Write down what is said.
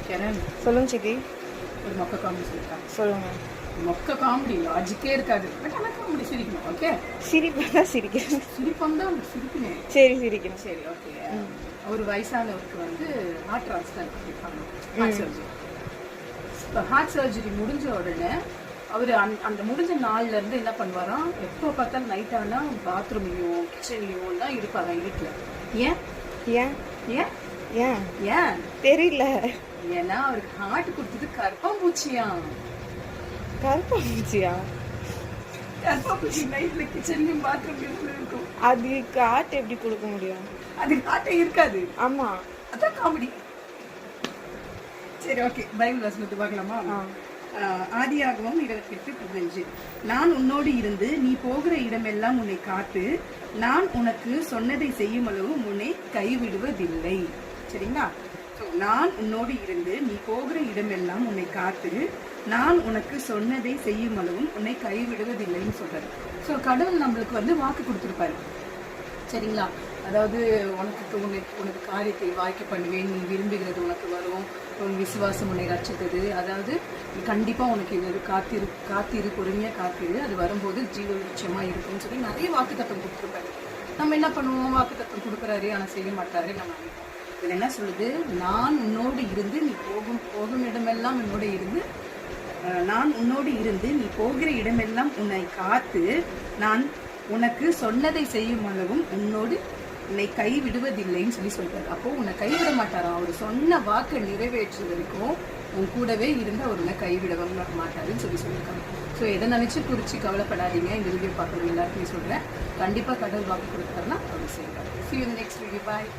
ஷரண், சொல்லுங்க சித்தி. ஒரு மொக்க காமெடி சொல்லிட்டா. சொல்லுங்க. மொக்க காமெடி லாஜிக்கே இருக்காது, பட் ஆனால் காமெடி சிரிக்கணும். ஓகே, சிரிப்பாக தான் சிரிக்கிறேன். சிரிப்பம் தான் சிரிக்கணும். சரி சிரிக்கணும். சரி, ஓகே. ஒரு வயசானவருக்கு வந்து ஹார்ட் டிரான்ஸ்பிளான்ட் பண்ணியிருப்பாங்க, ஹார்ட் சர்ஜரி. இப்போ ஹார்ட் சர்ஜரி முடிஞ்ச உடனே அவர் அந்த முடிஞ்ச நாள்ல இருந்து என்ன பண்ணுவாராம், எப்போ பார்த்தாலும் நைட் ஆனால் பாத்ரூம்லையும் கிச்சன்லையும் தான் இருப்பாங்க வீட்டில். ஏன் ஏன் ஏன் ஏன் ஏன் தெரியல. ஏன்னா அவருக்கு ஹார்ட் கொடுத்தது கர்ப்பம்பூச்சியாம். கருப்பாச்சியா? கர்ப்பம்பூச்சி நைட்ல கிச்சன்லயும் பாத்ரூம்லயும் இருக்கும். அது காட்டு எப்படி கொடுக்க முடியும்? அது காட்டே இருக்காது. ஆமா, அதான் காமெடி. சரி, ஓகே, பைபிள் வசனத்தை பார்க்கலாமா? ஆதியாகமம் 28:15. நான் உன்னோடு இருந்து நீ போகிற இடமெல்லாம் உன்னை காத்து நான் உனக்கு சொன்னதை செய்யும் அளவு உன்னை கைவிடுவதில்லை. சரிங்களா? நான் உன்னோடு இருந்து நீ போகிற இடமெல்லாம் உன்னை காத்து நான் உனக்கு சொன்னதை செய்யும் அளவும் உன்னை கைவிடுவதில்லைன்னு சொல்றாரு. ஸோ கடவுள் நம்மளுக்கு வந்து வாக்கு கொடுத்துருப்பாரு. சரிங்களா? அதாவது உனக்கு காரியத்தை வாய்க்க பண்ணுவேன், நீ விரும்புகிறது உனக்கு வரும், உன் விசுவாசம் உன்னை ரட்சித்தது, அதாவது கண்டிப்பாக உனக்கு இது காத்திரு பொறுமையாக காத்திரு, அது வரும்போது ஜீவ விருட்சமாக இருக்கும்னு சொல்லி நிறைய வாக்கு தத்துவம் கொடுத்துருப்பாரு. நம்ம என்ன பண்ணுவோம், வாக்கு தத்துவம் கொடுக்குறாரு ஆனால் செய்ய மாட்டாரு. நம்ம இதில் என்ன சொல்லுது, நான் உன்னோடு இருந்து நீ போகும் இடமெல்லாம் என்னோட இருந்து நான் உன்னோடு இருந்து நீ போகிற இடமெல்லாம் உன்னை காத்து நான் உனக்கு சொன்னதை செய்யும் அளவும் உன்னை கைவிடுவதில்லைன்னு சொல்றாரு. அப்போ உன்னை கைவிட மாட்டாரா, அவர் சொன்ன வாக்கை நிறைவேற்று வரைக்கும் உன் கூடவே இருந்து அவர் உன்னை கைவிடவும் மாட்டாருன்னு சொல்லியிருக்காங்க. ஸோ எதை நினைச்சு குறிச்சு கவலைப்படாதீங்க. இந்த வீடியோ பார்க்குறது எல்லாருக்குமே சொல்றேன், கண்டிப்பா கடவுள் வாக்கு கொடுத்தாருன்னா அவர் செய்வார். See you in the next video. Bye.